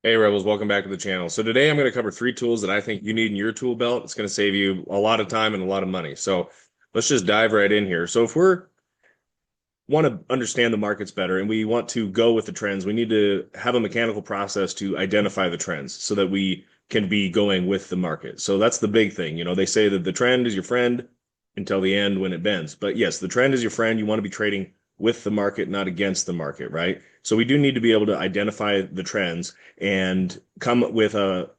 Hey Rebels, welcome back to the channel. So today I'm going to cover three tools that I think you need in your tool belt. It's going to save you a lot of time and a lot of money. So let's just dive right in here. So if we're want to understand the markets better and we want to go with the trends, we need to have a mechanical process to identify the trends so that we can be going with the market. So that's the big thing. You know, they say that the trend is your friend until the end when it bends. But yes, the trend is your friend. You want to be trading with the market, not against the market, right? So we do need to be able to identify the trends and come up with a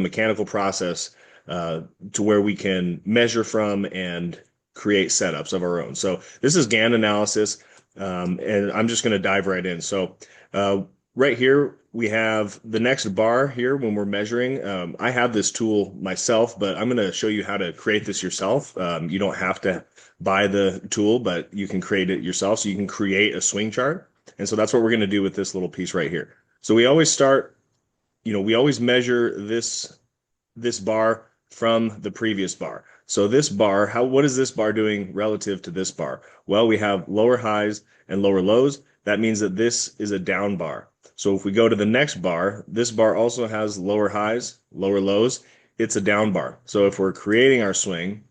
mechanical process to where we can measure from and create setups of our own. So this is Gann analysis. And I'm just going to dive right in. So, uh, right here, we have the next bar here when we're measuring. I have this tool myself, but I'm going to show you how to create this yourself. You don't have to buy the tool, but you can create it yourself. So you can create a swing chart. And so that's what we're going to do with this little piece right here. So we always start, we always measure this bar from the previous bar. So this bar, what is this bar doing relative to this bar? Well, we have lower highs and lower lows. That means that this is a down bar. So if we go to the next bar, this bar also has lower highs, lower lows. It's a down bar. So if we're creating our swing,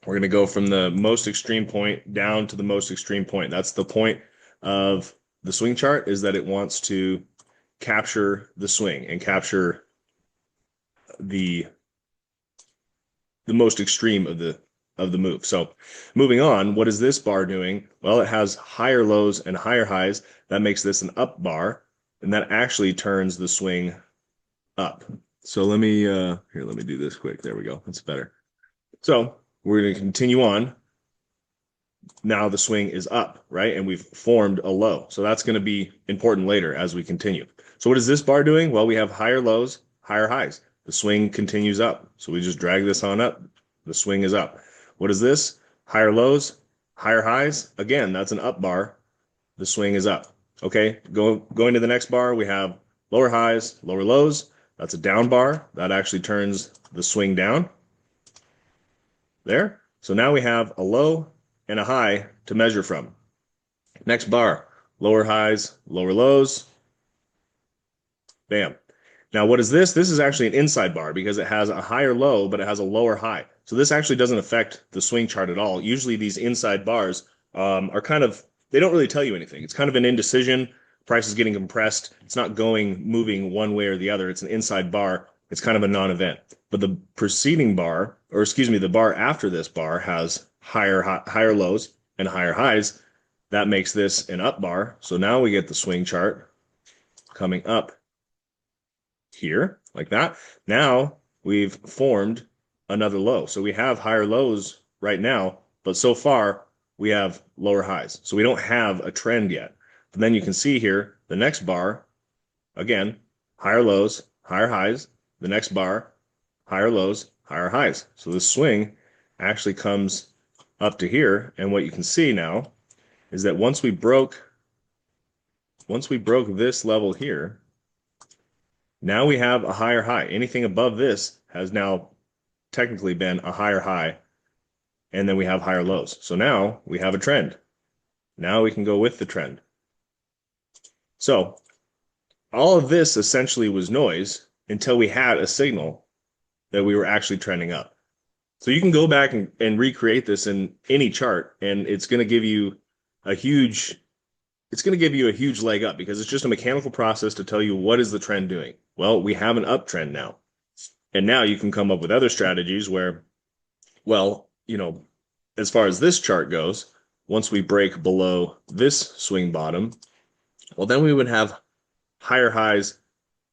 we're going to go from the most extreme point down to the most extreme point. That's the point of the swing chart, is that it wants to capture the swing and capture the the most extreme of the move. So moving on, what is this bar doing? Well, it has higher lows and higher highs. That makes this an up bar, and that actually turns the swing up. So let me do this quick. There we go. That's better. So we're going to continue on. Now the swing is up, right? And we've formed a low. So that's going to be important later as we continue. So what is this bar doing? Well, we have higher lows, higher highs. The swing continues up. So we just drag this on up. The swing is up. What is this? Higher lows, higher highs. Again, that's an up bar. The swing is up. Okay, going to the next bar, we have lower highs, lower lows. That's a down bar. That actually turns the swing down there. So now we have a low and a high to measure from. Next bar, lower highs, lower lows. Bam. Now, what is this? This is actually an inside bar because it has a higher low, but it has a lower high. So this actually doesn't affect the swing chart at all. Usually these inside bars are they don't really tell you anything. It's kind of an indecision. Price is getting compressed. It's not moving one way or the other. It's an inside bar. It's kind of a non-event. But the preceding bar, or excuse me, the bar after this bar has higher lows and higher highs. That makes this an up bar. So now we get the swing chart coming up here like that. Now we've formed another low. So we have higher lows right now, but so far we have lower highs. So we don't have a trend yet. But then you can see here the next bar, again, higher lows, higher highs. The next bar, higher lows, higher highs. So the swing actually comes up to here. And what you can see now is that once we broke this level here, now we have a higher high. Anything above this has now technically been a higher high, and then we have higher lows. So now we have a trend. Now we can go with the trend. So all of this essentially was noise until we had a signal that we were actually trending up. So you can go back and recreate this in any chart, and a huge it's going to give you a huge leg up because it's just a mechanical process to tell you what is the trend doing. Well, we have an uptrend now. And now you can come up with other strategies where, well, as far as this chart goes, once we break below this swing bottom, well, then we would have higher highs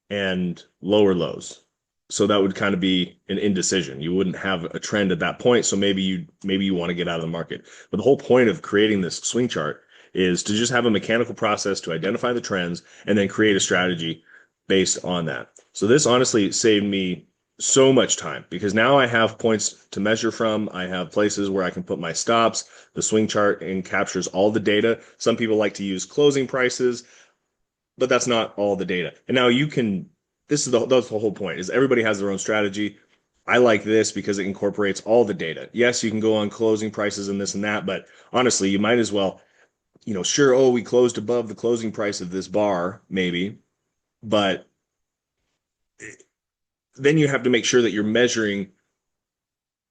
and lower lows. So that would kind of be an indecision. You wouldn't have a trend at that point. So maybe you want to get out of the market. But the whole point of creating this swing chart is to just have a mechanical process to identify the trends and then create a strategy based on that. So this honestly saved me so much time because now I have points to measure from. I have places where I can put my stops. The swing chart and captures all the data. Some people like to use closing prices, but that's not all the data. And now that's the whole point is everybody has their own strategy. I like this because it incorporates all the data. Yes, you can go on closing prices and this and that, but honestly, you might as well, sure, oh, we closed above the closing price of this bar, maybe, but then you have to make sure that you're measuring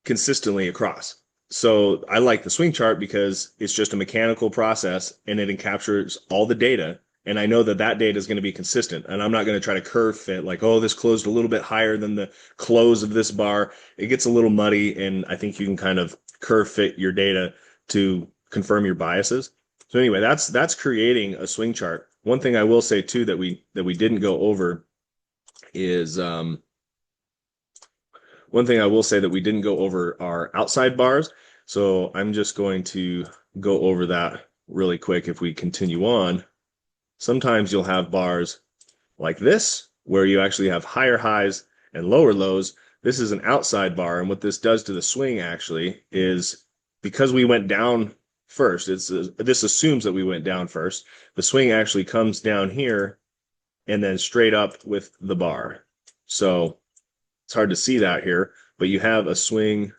consistently across. So I like the swing chart because it's just a mechanical process and it captures all the data. And I know that that data is going to be consistent. And I'm not going to try to curve fit like, oh, this closed a little bit higher than the close of this bar. It gets a little muddy. And I think you can kind of curve fit your data to confirm your biases. So anyway, that's creating a swing chart. One thing I will say too that we didn't go over is one thing I will say that we didn't go over are outside bars. So I'm just going to go over that really quick. If we continue on, sometimes you'll have bars like this, where you actually have higher highs and lower lows. This is an outside bar. And what this does to the swing actually is, because we went down first, this assumes that we went down first. The swing actually comes down here and then straight up with the bar. So it's hard to see that here, but you have a swing.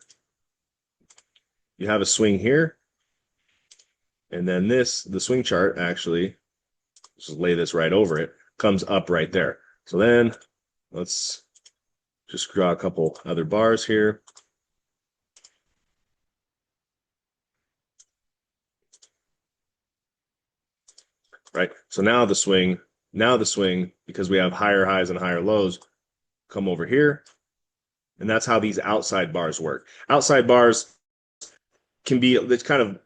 You have a swing here. And then the swing chart actually, just lay this right over it, comes up right there. So then let's just draw a couple other bars here. Right. So now the swing, because we have higher highs and higher lows, come over here. And that's how these outside bars work. Outside bars can be, it's kind of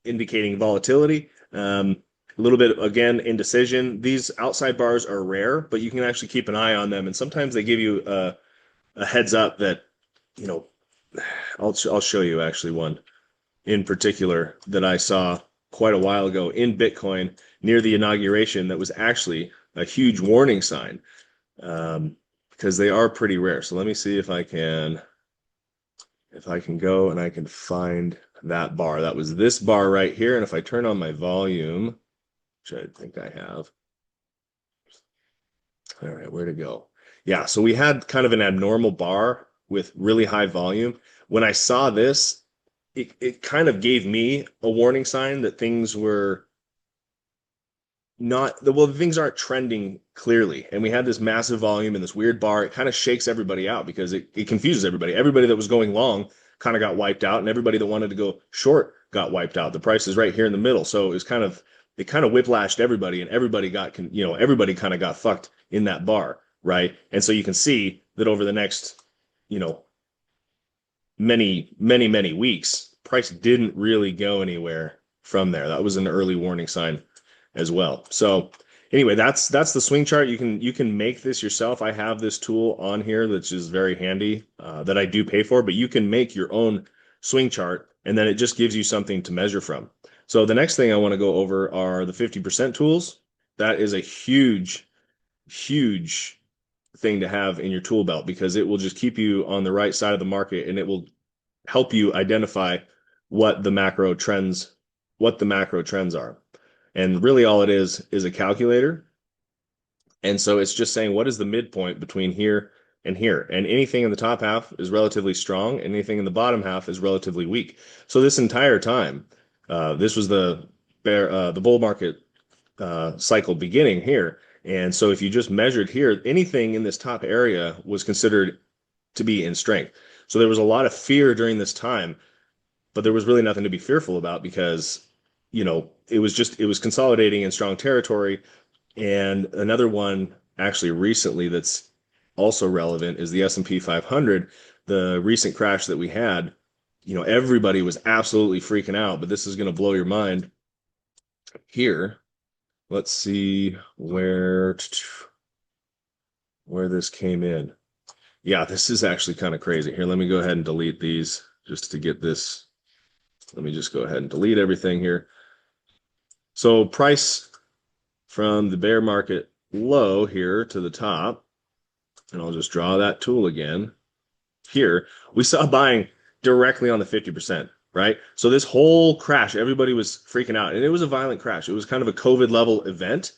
indicating volatility. A little bit, again, indecision. These outside bars are rare, but you can actually keep an eye on them. And sometimes they give you a heads up that, I'll show you actually one in particular that I saw quite a while ago in Bitcoin near the inauguration that was actually a huge warning sign, because they are pretty rare. So let me see if I can go and I can find that bar. That was this bar right here. And if I turn on my volume, which I think I have. All right, where to go? Yeah, so we had kind of an abnormal bar with really high volume. When I saw this, it kind of gave me a warning sign that things were things aren't trending clearly. And we had this massive volume and this weird bar. It kind of shakes everybody out because it confuses everybody. Everybody that was going long kind of got wiped out, and everybody that wanted to go short got wiped out. The price is right here in the middle. So it kind of whiplashed everybody, and everybody everybody kind of got fucked in that bar, right? And so you can see that over the next, many, many, many weeks, price didn't really go anywhere from there. That was an early warning sign as well. So anyway, that's the swing chart. You can make this yourself. I have this tool on here that's just very handy, that I do pay for, but you can make your own swing chart, and then it just gives you something to measure from. So the next thing I want to go over are the 50% tools. That is a huge, huge thing to have in your tool belt, because it will just keep you on the right side of the market, and it will help you identify what the macro trends are. And really all it is a calculator. And so it's just saying, what is the midpoint between here and here? And anything in the top half is relatively strong, and anything in the bottom half is relatively weak. So this entire time, this was the bull market cycle beginning here. And so if you just measured here, anything in this top area was considered to be in strength. So there was a lot of fear during this time, but there was really nothing to be fearful about, because it was consolidating in strong territory. And another one actually recently that's also relevant is the S&P 500. The recent crash that we had, everybody was absolutely freaking out, but this is going to blow your mind here. Let's see where this came in. Yeah, this is actually kind of crazy. Here, let me go ahead and delete these just to get this. Let me just go ahead and delete everything here. So price from the bear market low here to the top, and I'll just draw that tool again. Here, we saw buying directly on the 50%, right? So this whole crash, everybody was freaking out, and it was a violent crash. It was kind of a COVID level event,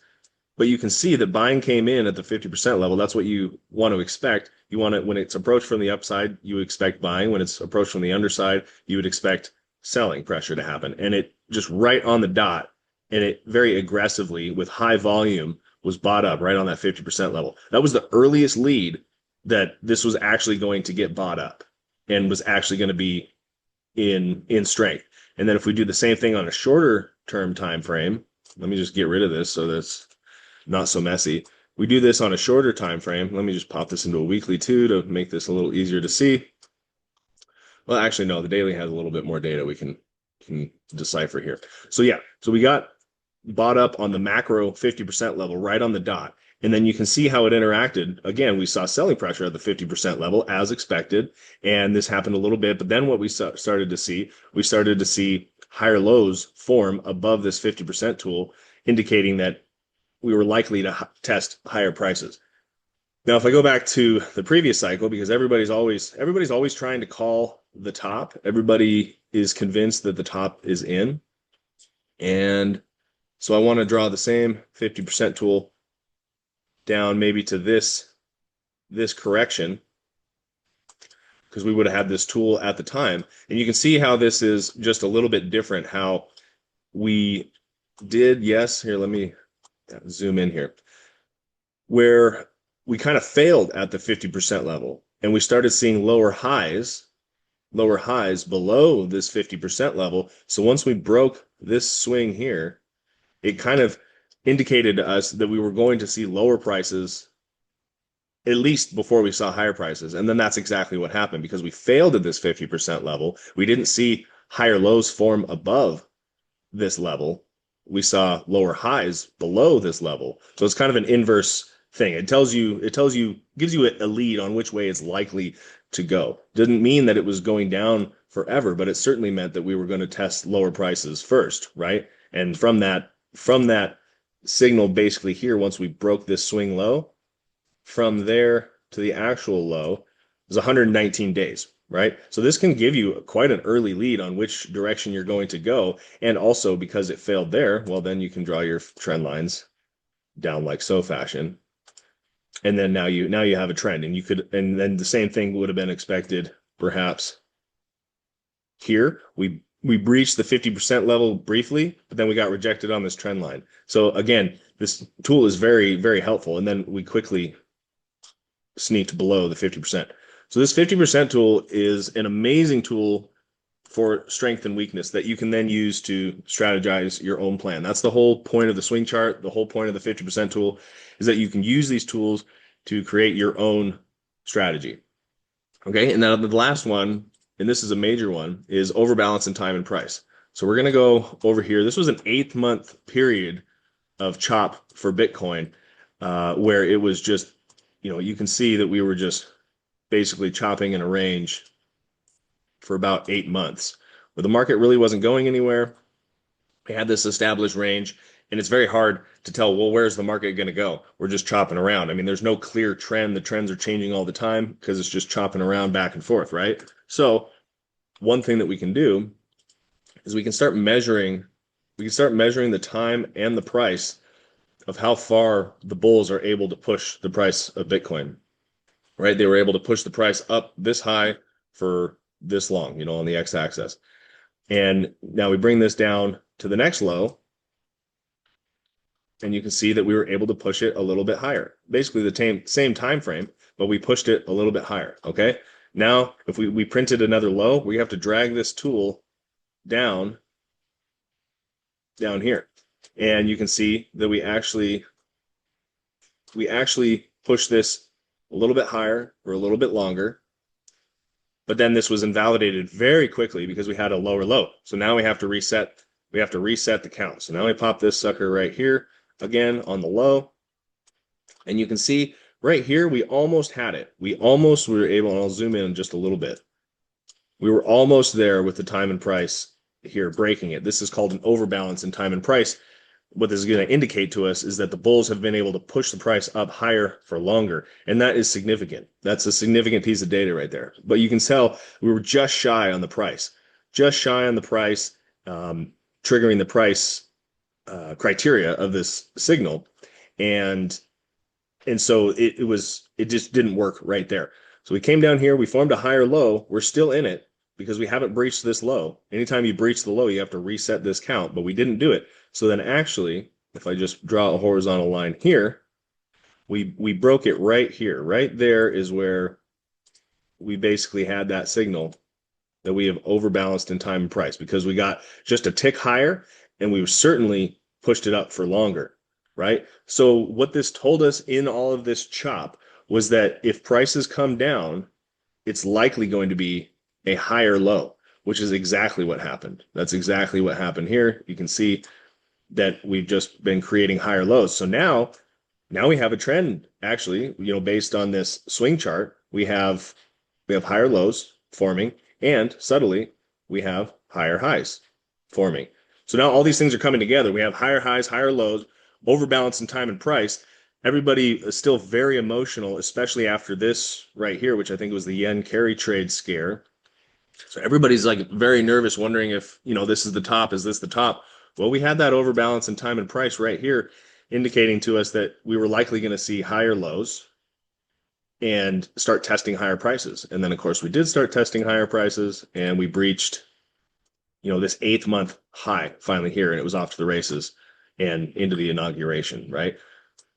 but you can see that buying came in at the 50% level. That's what you want to expect. You want it when it's approached from the upside, you expect buying. When it's approached from the underside, you would expect selling pressure to happen. And it just right on the dot, and it very aggressively with high volume was bought up right on that 50% level. That was the earliest lead that this was actually going to get bought up and was actually going to be in strength. And then if we do the same thing on a shorter term time frame, let me just get rid of this so that's not so messy. We do this on a shorter time frame. Let me just pop this into a weekly too to make this a little easier to see. Well, actually, no, the daily has a little bit more data we can decipher here. So yeah, so we got bought up on the macro 50% level right on the dot. And then you can see how it interacted. Again, we saw selling pressure at the 50% level as expected. And this happened a little bit. But then what we started to see higher lows form above this 50% tool, indicating that we were likely to test higher prices. Now, if I go back to the previous cycle, because everybody's always trying to call the top. Everybody is convinced that the top is in. And so I want to draw the same 50% tool down maybe to this correction, because we would have had this tool at the time. And you can see how this is just a little bit different, how we did, yes, here, let me zoom in here, where we kind of failed at the 50% level and we started seeing lower highs below this 50% level. So once we broke this swing here, it kind of indicated to us that we were going to see lower prices, at least before we saw higher prices. And then that's exactly what happened, because we failed at this 50% level. We didn't see higher lows form above this level. We saw lower highs below this level. So it's kind of an inverse thing. It gives you a lead on which way it's likely to go. Didn't mean that it was going down forever, but it certainly meant that we were going to test lower prices first, right? And from that signal basically here, once we broke this swing low, from there to the actual low is 119 days, right? So this can give you quite an early lead on which direction you're going to go. And also because it failed there, well, then you can draw your trend lines down like so fashion. And then now you have a trend, and then the same thing would have been expected perhaps here. We breached the 50% level briefly, but then we got rejected on this trend line. So again, this tool is very, very helpful. And then we quickly sneaked below the 50%. So this 50% tool is an amazing tool for strength and weakness that you can then use to strategize your own plan. That's the whole point of the swing chart. The whole point of the 50% tool is that you can use these tools to create your own strategy. Okay, and now the last one, and this is a major one, is overbalance in time and price. So we're going to go over here. This was an 8-month period of chop for Bitcoin, where it was just, you can see that we were just basically chopping in a range for about 8 months, where the market really wasn't going anywhere. We had this established range, and it's very hard to tell, well, where's the market going to go? We're just chopping around. I mean, there's no clear trend. The trends are changing all the time because it's just chopping around back and forth, right? So one thing that we can do is we can start measuring the time and the price of how far the bulls are able to push the price of Bitcoin, right? They were able to push the price up this high for this long, on the x-axis. And now we bring this down to the next low, and you can see that we were able to push it a little bit higher. Basically the same time frame, but we pushed it a little bit higher, okay? Now, if we printed another low, we have to drag this tool down here. And you can see that we actually push this a little bit higher for a little bit longer. But then this was invalidated very quickly because we had a lower low. So now we have to reset the count. So now we pop this sucker right here again on the low. And you can see right here, we almost had it. We were able, and I'll zoom in just a little bit. We were almost there with the time and price here, breaking it. This is called an overbalance in time and price. What this is going to indicate to us is that the bulls have been able to push the price up higher for longer. And that is significant. That's a significant piece of data right there. But you can tell we were just shy on the price, triggering the price criteria of this signal. And so it just didn't work right there. So we came down here, we formed a higher low. We're still in it because we haven't breached this low. Anytime you breach the low, you have to reset this count, but we didn't do it. So then actually, if I just draw a horizontal line here, we broke it right here. Right there is where we basically had that signal that we have overbalanced in time and price because we got just a tick higher and we've certainly pushed it up for longer, right? So what this told us in all of this chop was that if prices come down, it's likely going to be a higher low, which is exactly what happened. That's exactly what happened here. You can see that we've just been creating higher lows. So now we have a trend actually, based on this swing chart, we have higher lows forming, and subtly we have higher highs forming. So now all these things are coming together. We have higher highs, higher lows, overbalance in time and price. Everybody is still very emotional, especially after this right here, which I think was the yen carry trade scare. So everybody's like very nervous, wondering if, this is the top. Is this the top? Well, we had that overbalance in time and price right here, indicating to us that we were likely going to see higher lows and start testing higher prices. And then, of course, we did start testing higher prices, and we breached, this 8th-month high finally here, and it was off to the races and into the inauguration, right?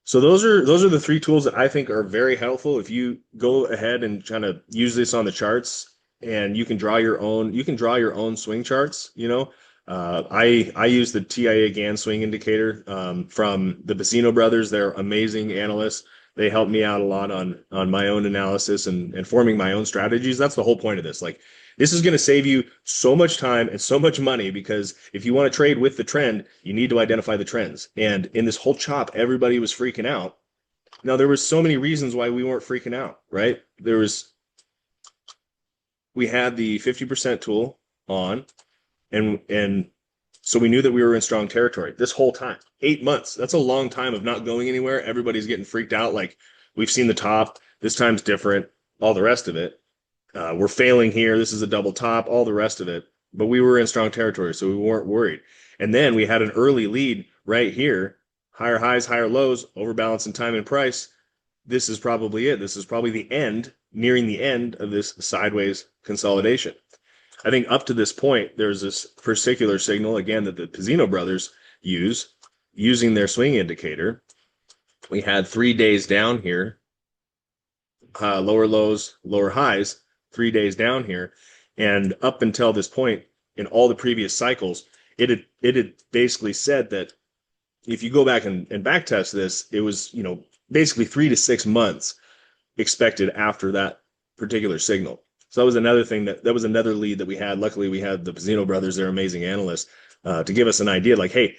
So those are the 3 tools that I think are very helpful. If you go ahead and kind of use this on the charts, and you can draw your own swing charts. I use the TIA Gann swing indicator from the Bassino brothers. They're amazing analysts. They help me out a lot on my own analysis and forming my own strategies. That's the whole point of this. Like, this is going to save you so much time and so much money, because if you want to trade with the trend, you need to identify the trends. And in this whole chop, everybody was freaking out. Now, there was so many reasons why we weren't freaking out, right? We had the 50% tool on, and so we knew that we were in strong territory this whole time. 8 months. That's a long time of not going anywhere. Everybody's getting freaked out. Like, we've seen the top. This time's different. All the rest of it. We're failing here. This is a double top. All the rest of it. But we were in strong territory, so we weren't worried. And then we had an early lead right here. Higher highs, higher lows, overbalance in time and price. This is probably it. This is probably the end, nearing the end of this sideways consolidation. I think up to this point, there's this particular signal, again, that the Bassino brothers use, using their swing indicator. We had 3 days down here, lower lows, lower highs, 3 days down here. And up until this point, in all the previous cycles, it had basically said that if you go back and back test this, it was, basically 3 to 6 months expected after that particular signal. So that was another thing that was another lead that we had. Luckily, we had the Bassino brothers, they're amazing analysts, to give us an idea like, hey,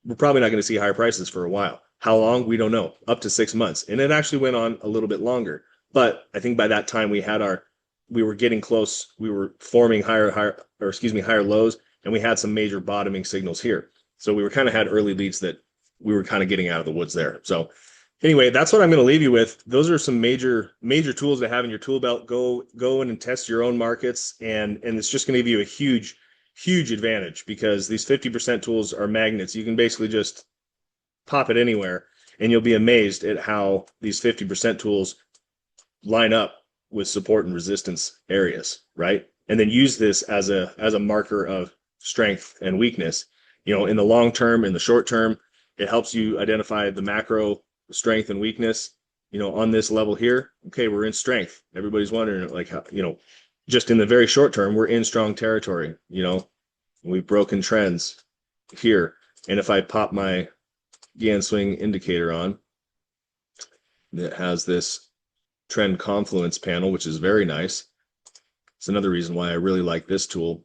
we're probably not going to see higher prices for a while. How long? We don't know. Up to 6 months. And it actually went on a little bit longer. But I think by that time we were getting close. We were forming higher lows, and we had some major bottoming signals here. So we had early leads that we were kind of getting out of the woods there. So anyway, that's what I'm going to leave you with. Those are some major tools to have in your tool belt. Go in and test your own markets, and it's just going to give you a huge advantage, because these 50% tools are magnets. You can basically just pop it anywhere, and you'll be amazed at how these 50% tools line up with support and resistance areas, right? And then use this as a marker of strength and weakness. In the long term, in the short term, it helps you identify the macro strength and weakness. On this level here, okay, we're in strength. Everybody's wondering, like, how, just in the very short term, we're in strong territory. We've broken trends here. And if I pop my Gann swing indicator on, that has this trend confluence panel, which is very nice. It's another reason why I really like this tool,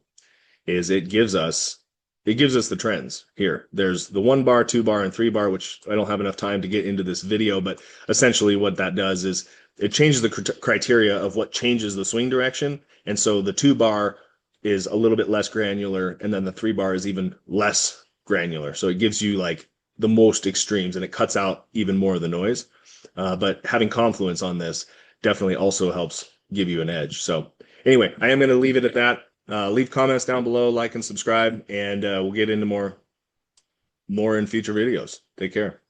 is it gives us the trends here. There's the 1 bar, 2 bar, and 3 bar, which I don't have enough time to get into this video, but essentially what that does is it changes the criteria of what changes the swing direction. And so the 2 bar is a little bit less granular, and then the 3 bar is even less granular. So it gives you like the most extremes, and it cuts out even more of the noise. But having confluence on this definitely also helps give you an edge. So anyway, I am going to leave it at that. Leave comments down below, like and subscribe, and we'll get into more in future videos. Take care.